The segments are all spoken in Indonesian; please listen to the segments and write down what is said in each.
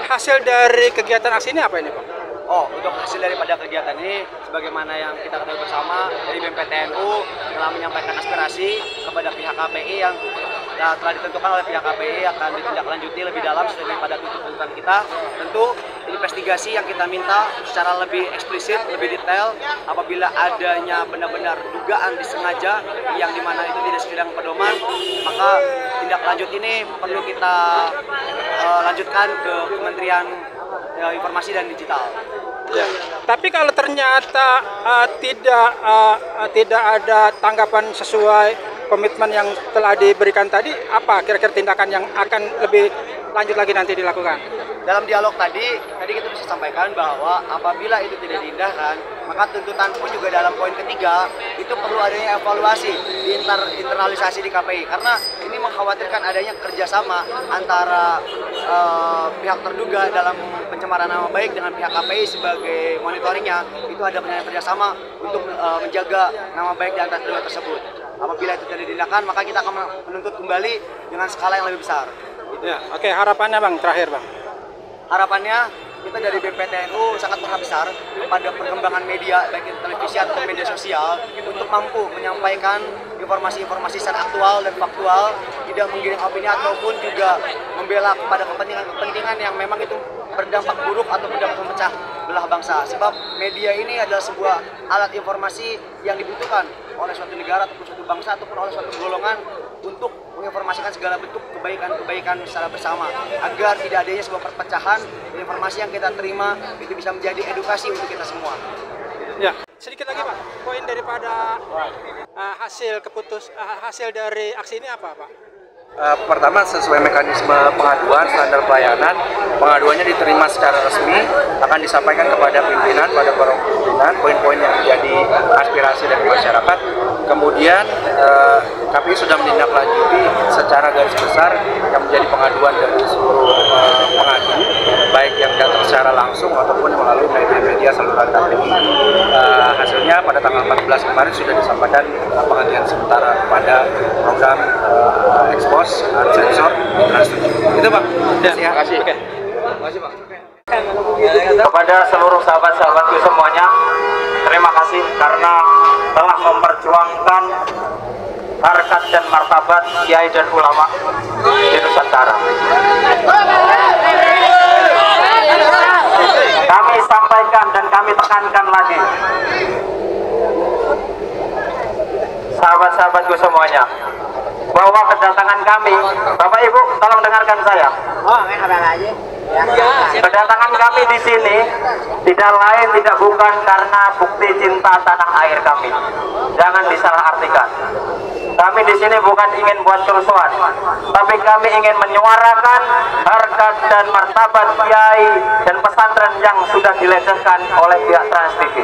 hasil dari kegiatan aksi ini apa ini, Pak? Oh, untuk hasil daripada kegiatan ini, sebagaimana yang kita ketahui bersama, dari BMPTNU telah menyampaikan aspirasi kepada pihak KPI yang telah ditentukan oleh pihak KPI akan ditindaklanjuti lebih dalam sesuai pada tuntutan kita. Tentu investigasi yang kita minta secara lebih eksplisit, lebih detail, apabila adanya benar-benar dugaan disengaja yang dimana itu tidak sesuai dengan pedoman, maka tindak lanjut ini perlu kita lanjutkan ke Kementerian Informasi dan Digital. Ya. Tapi kalau ternyata tidak ada tanggapan sesuai komitmen yang telah diberikan tadi, apa kira-kira tindakan yang akan lebih lanjut lagi nanti dilakukan? Dalam dialog tadi kita bisa sampaikan bahwa apabila itu tidak diindahkan, maka tuntutan pun juga dalam poin ketiga itu perlu adanya evaluasi internalisasi di KPI, karena ini mengkhawatirkan adanya kerjasama antara pihak terduga dalam pencemaran nama baik dengan pihak KPI sebagai monitoringnya. Itu ada kerjasama untuk menjaga nama baik di antara kedua tersebut. Apabila itu tidak diindahkan, maka kita akan menuntut kembali dengan skala yang lebih besar. Gitu. Ya, oke, harapannya Bang, terakhir Bang. Harapannya kita dari BMPTNU sangat berharap besar kepada perkembangan media, baik itu televisi atau media sosial, untuk mampu menyampaikan informasi-informasi secara aktual dan faktual, tidak menggiring opini ataupun juga membela kepada kepentingan-kepentingan yang memang itu berdampak buruk atau berdampak memecah belah bangsa. Sebab media ini adalah sebuah alat informasi yang dibutuhkan oleh suatu negara ataupun suatu bangsa ataupun oleh suatu golongan untuk menginformasikan segala bentuk kebaikan-kebaikan secara bersama, agar tidak adanya sebuah perpecahan. Informasi yang kita terima itu bisa menjadi edukasi untuk kita semua. Ya, sedikit lagi Pak, poin daripada hasil dari aksi ini apa Pak? Pertama, sesuai mekanisme pengaduan standar pelayanan, pengaduannya diterima secara resmi, akan disampaikan kepada pimpinan, pada forum pimpinan, poin-poin yang menjadi aspirasi dari masyarakat. Kemudian KPI sudah menindaklanjuti secara garis besar yang menjadi pengaduan dari seluruh pengadu, baik yang datang secara langsung ataupun melalui media saluran KPI. Hasilnya pada tanggal 14 kemarin sudah disampaikan penghentian sementara kepada program ekspos sensor Trans 7. Itu Bang. Terima kasih. Oke. Terima kasih Bang. Kepada seluruh sahabat-sahabatku semuanya, terima kasih karena telah memperjuangkan harkat dan martabat kiai dan ulama di Nusantara. Kami sampaikan dan kami tekankan lagi, sahabat-sahabatku semuanya, bahwa kedatangan kami, Bapak Ibu tolong dengarkan saya. Kedatangan kami di sini tidak lain tidak bukan karena bukti cinta tanah air kami. Jangan disalahartikan. Kami di sini bukan ingin buat kerusuhan, tapi kami ingin menyuarakan harkat dan martabat kiai dan pesantren yang sudah dilecehkan oleh pihak Trans TV.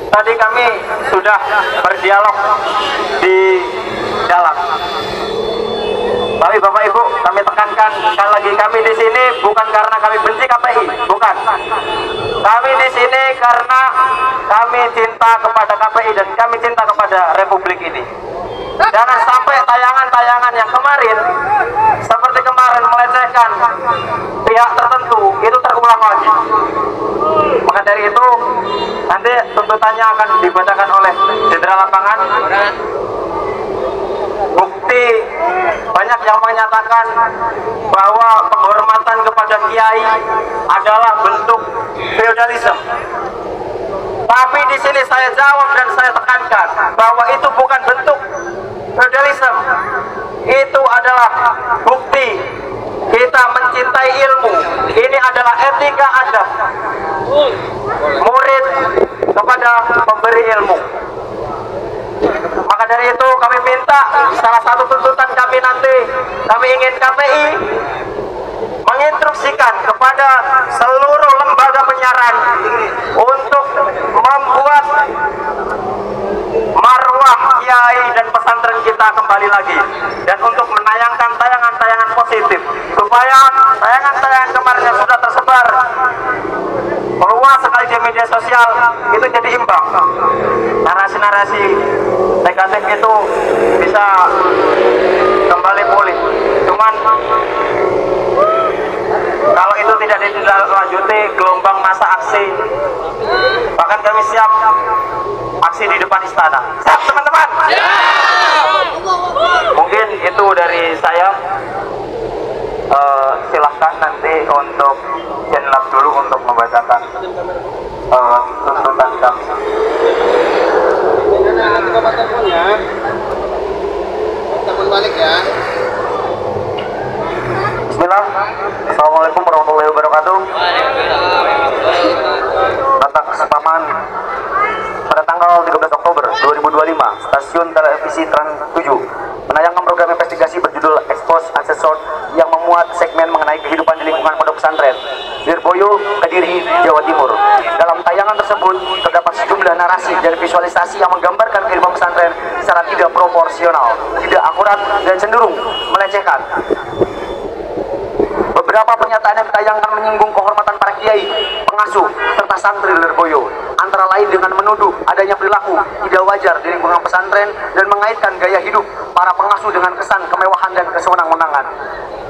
Tadi kami sudah berdialog di dalam. Tapi Bapak Ibu, kami tekankan sekali lagi, kami di sini bukan karena kami benci KPI, bukan. Kami di sini karena kami cinta kepada KPI dan kami cinta kepada Republik ini. Jangan sampai tayangan-tayangan yang kemarin, seperti kemarin melecehkan pihak tertentu, itu terulang lagi. Maka dari itu, nanti tuntutannya akan dibacakan oleh Jenderal Lapangan. Bukti banyak yang menyatakan bahwa penghormatan kepada kiai adalah bentuk feodalisme. Tapi di sini saya jawab dan saya tekankan bahwa itu bukan bentuk feodalisme. Itu adalah bukti kita mencintai ilmu. Ini adalah etika adab murid kepada pemberi ilmu. Maka dari itu kami minta, salah satu tuntutan kami nanti, kami ingin KPI menginstruksikan kepada seluruh lembaga penyiaran untuk membuat marwah kiai dan pesantren kita kembali lagi, dan untuk menayangkan tayangan-tayangan positif supaya tayangan-tayangan kemarin yang sudah tersebar meluas sekali di media sosial itu jadi imbang. Narasi-narasi negatif itu bisa depan istana. Siap teman-teman? Mungkin itu dari saya. Silahkan nanti untuk Jenlab dulu untuk membacakan tuntutan kami. Nanti bapak telepon ya. Telepon balik ya. Bismillah. Assalamualaikum warahmatullahi wabarakatuh. Tentang kesepahaman pada tanggal 13 Oktober 2025, stasiun televisi Trans 7 menayangkan program investigasi berjudul Expose Uncensored yang memuat segmen mengenai kehidupan di lingkungan pondok pesantren Lirboyo, Kediri, Jawa Timur. Dalam tayangan tersebut terdapat sejumlah narasi dan visualisasi yang menggambarkan kehidupan pesantren secara tidak proporsional, tidak akurat, dan cenderung melecehkan. Beberapa pernyataan yang ditayangkan menyinggung kehormatan para kiai, pengasuh, serta santri Lirboyo, antara lain dengan menuduh adanya perilaku tidak wajar di lingkungan pesantren dan mengaitkan gaya hidup para pengasuh dengan kesan kemewahan dan kesewenang-wenangan.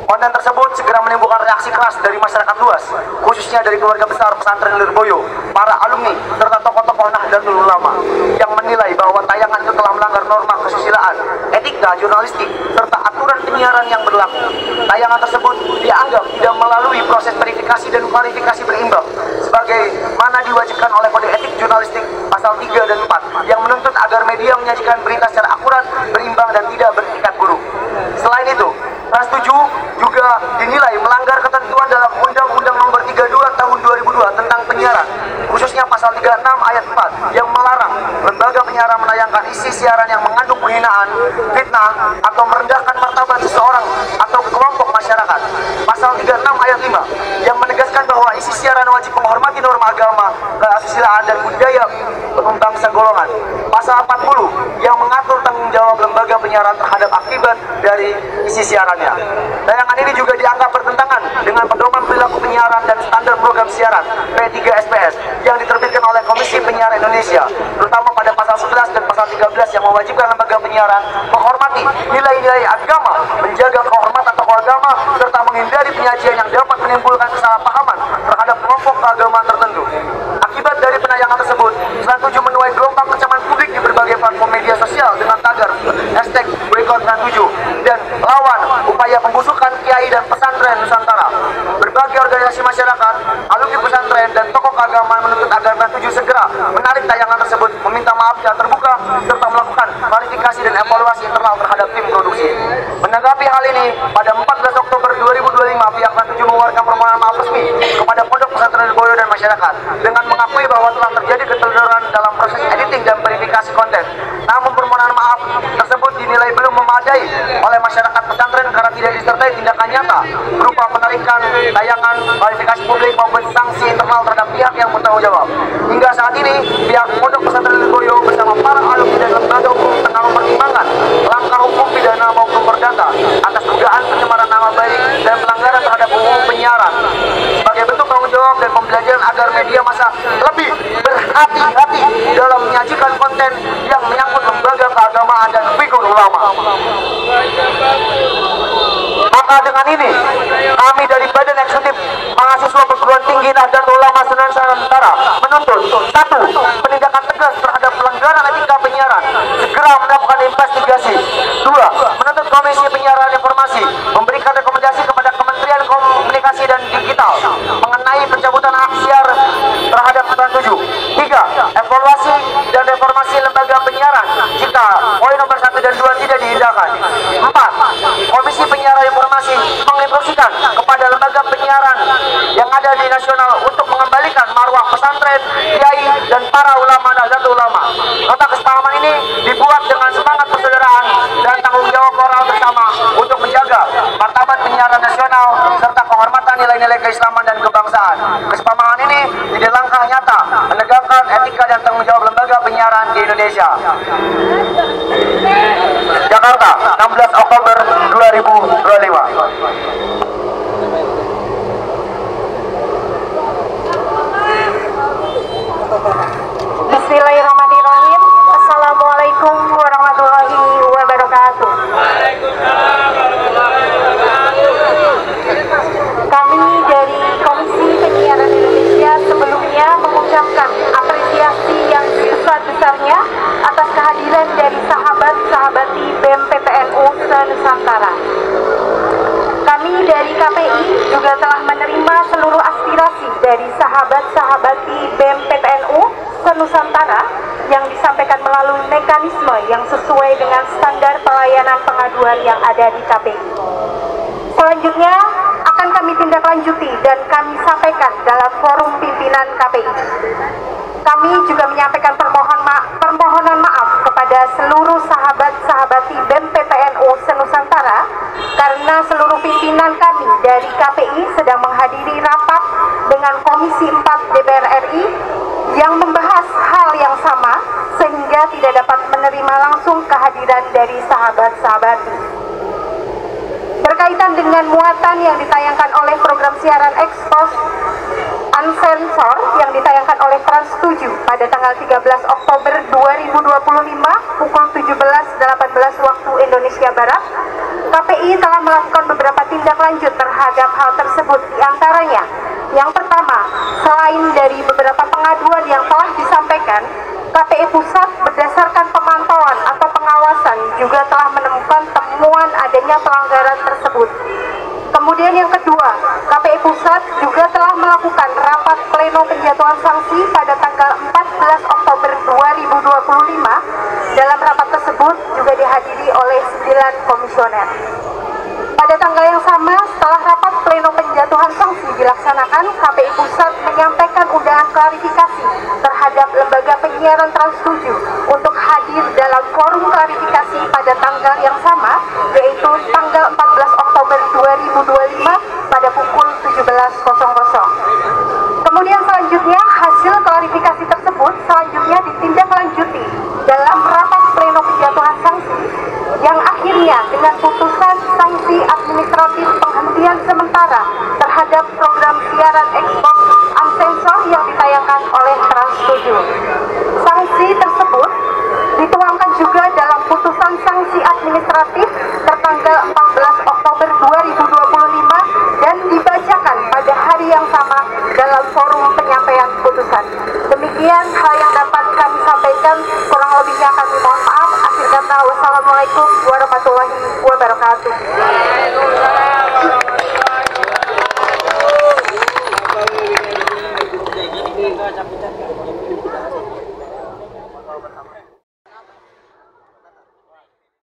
Konten tersebut segera menimbulkan reaksi keras dari masyarakat luas, khususnya dari keluarga besar pesantren Lirboyo, para alumni, serta tokoh-tokoh Nahdlatul Ulama yang menilai bahwa tayangan itu telah melanggar norma kesusilaan, etika jurnalistik, serta aturan penyiaran yang berlaku. Tayangan tersebut dianggap tidak melalui proses verifikasi dan kualifikasi berimbang, sebagaimana diwajibkan oleh Kode Etik Jurnalistik pasal 3 dan 4 yang menuntut agar media menyajikan berita secara akurat, berimbang, dan tidak bertingkat buruk. Selain itu, Trans 7 juga dinilai melanggar ketentuan dalam Undang-Undang Nomor 32 Tahun 2002 tentang penyiaran, khususnya pasal 36 ayat 4 yang melarang lembaga penyiaran menayangkan isi siaran yang mengandung penghinaan, fitnah, atau merendahkan martabat seseorang atau kelompok masyarakat. Pasal 36 ayat 5 yang menegaskan bahwa isi siaran wajib menghormati norma agama, kesusilaan, dan budaya bangsa golongan. Pasal 40 yang mengatur tanggung jawab lembaga penyiaran terhadap akibat dari isi siarannya. Tayangan ini juga dianggap bertentangan dengan pedoman perilaku penyiaran dan standar program siaran P3SPS yang diterbitkan oleh Komisi Penyiaran Indonesia, terutama pada pasal 11 dan pasal 13 yang mewajibkan lembaga penyiaran menghormati nilai-nilai agama, menjaga kehormatan tokoh agama, serta menghindari penyajian yang dapat menimbulkan kesalahpahaman terhadap kelompok keagamaan tertentu. Akibat dari penayangan tersebut, Trans 7 menuai gelombang kecaman publik di berbagai platform media sosial dengan tagar #boycott Trans 7 dan lawan upaya pembusukan kiai dan pesantren Nusantara. Berbagai organisasi masyarakat, alumni pesantren, dan tokoh keagamaan menuntut agar Trans 7 segera menarik tayangan tersebut, meminta maaf secara terbuka, serta melakukan klarifikasi dan evaluasi internal terhadap tim produksi. Menanggapi hal ini, pada 14 Oktober 2025, pihak Trans 7 mengeluarkan permohonan maaf resmi kepada Pondok Pesantren Lirboyo dan masyarakat dengan mengakui bahwa telah terjadi keteledoran dalam proses editing dan verifikasi konten. Namun permohonan maaf tersebut dinilai belum memadai oleh masyarakat pesantren karena tidak disertai tindakan nyata berupa penarikan tayangan, klarifikasi publik, maupun sanksi internal terhadap pihak yang bertanggung jawab. Hingga saat ini, pihak Pondok Pesantren Lirboyo bersama para alumni dan lembaga hukum tengah mempertimbangkan langkah hukum pidana maupun perdata atas dugaan pencemaran nama baik dan pelanggaran terhadap umum penyiaran sebagai bentuk tanggung jawab dan pembelajaran agar media massa lebih berhati-hati dalam menyajikan konten yang menyangkut lembaga keagamaan dan figur ulama. Maka dengan ini, kami dari Badan Eksekutif Mahasiswa Perguruan Tinggi Nahdlatul Ulama Nusantara menuntut: 1. Penindakan tegas terhadap pelanggaran etika penyiaran, segera melakukan investigasi. 2. Menuntut Komisi Penyiaran Informasi memberikan rekomendasi kepada Kementerian Komunikasi dan Digital mengenai pencabutan hak siar terhadap Trans 7. 3. Evaluasi dan reformasi lembaga penyiaran jika poin nomor 1 dan 2 tidak diindahkan. 4. Komisi Penyiaran Informasi menginstruksikan kepada lembaga penyiaran yang ada di nasional untuk mengembalikan marwah pesantren, kiai, dan para ulama Nahdlatul Ulama. Nota kesepahaman ini dibuat dengan semangat persaudaraan dan tanggung jawab moral bersama untuk menjaga martabat penyiaran nasional serta kehormatan nilai-nilai keislaman dan kebangsaan. Kesepahaman ini jadi langkah nyata menegakkan etika dan tanggung jawab lembaga penyiaran di Indonesia. Jakarta, 16 Oktober 2025. Bismillahirrahmanirrahim. Assalamualaikum warahmatullahi wabarakatuh. Kami dari Komisi Penyiaran Indonesia sebelumnya mengucapkan apresiasi yang sebesar-besarnya dari KPI juga telah menerima seluruh aspirasi dari sahabat-sahabat di BEM PTNU se-Nusantara yang disampaikan melalui mekanisme yang sesuai dengan standar pelayanan pengaduan yang ada di KPI. Selanjutnya akan kami tindak lanjuti dan kami sampaikan dalam forum pimpinan KPI. Kami juga menyampaikan permohonan maaf kepada seluruh sahabat-sahabat di BEM PTNU se-Nusantara karena seluruh pimpinan kami dari KPI sedang menghadiri rapat dengan Komisi 4 DPR RI yang membahas hal yang sama sehingga tidak dapat menerima langsung kehadiran dari sahabat-sahabat. Berkaitan dengan muatan yang ditayangkan oleh program siaran Expos Unsensor yang ditayangkan oleh Trans 7 pada tanggal 13 Oktober 2025 pukul 17.18 waktu Indonesia Barat, KPI telah melakukan beberapa tindak lanjut terhadap hal tersebut. Di antaranya, yang pertama, selain dari beberapa pengaduan yang telah disampaikan, KPI Pusat berdasarkan pemantauan atau pengawasan juga telah menemukan temuan adanya pelanggaran tersebut. Kemudian yang kedua, KPI Pusat juga telah melakukan rapat pleno penjatuhan sanksi pada tanggal 14 Oktober 2025. Dalam rapat tersebut juga dihadiri oleh 9 komisioner. Pada tanggal yang sama, setelah rapat pleno penjatuhan sanksi dilaksanakan, KPI Pusat menyampaikan undangan klarifikasi terhadap lembaga penyiaran Trans 7 untuk hadir dalam forum klarifikasi pada tanggal yang sama, yaitu tanggal 14 Oktober 2025 pada pukul 17.00. Kemudian selanjutnya, hasil klarifikasi tersebut selanjutnya ditindaklanjuti dalam rapat pleno penjatuhan sanksi yang akhirnya dengan putusan sanksi administratif penghentian sementara terhadap program siaran Expos Unsensor yang ditayangkan oleh Trans 7. Sanksi tersebut dituangkan juga dalam putusan sanksi administratif tertanggal 14 Oktober 2025 dan dibacakan pada hari yang sama dalam forum penyampaian putusan. Demikian hal yang dapat kami sampaikan, kurang lebihnya kami mohon maaf. Akhir kata, wassalamualaikum warahmatullahi wabarakatuh.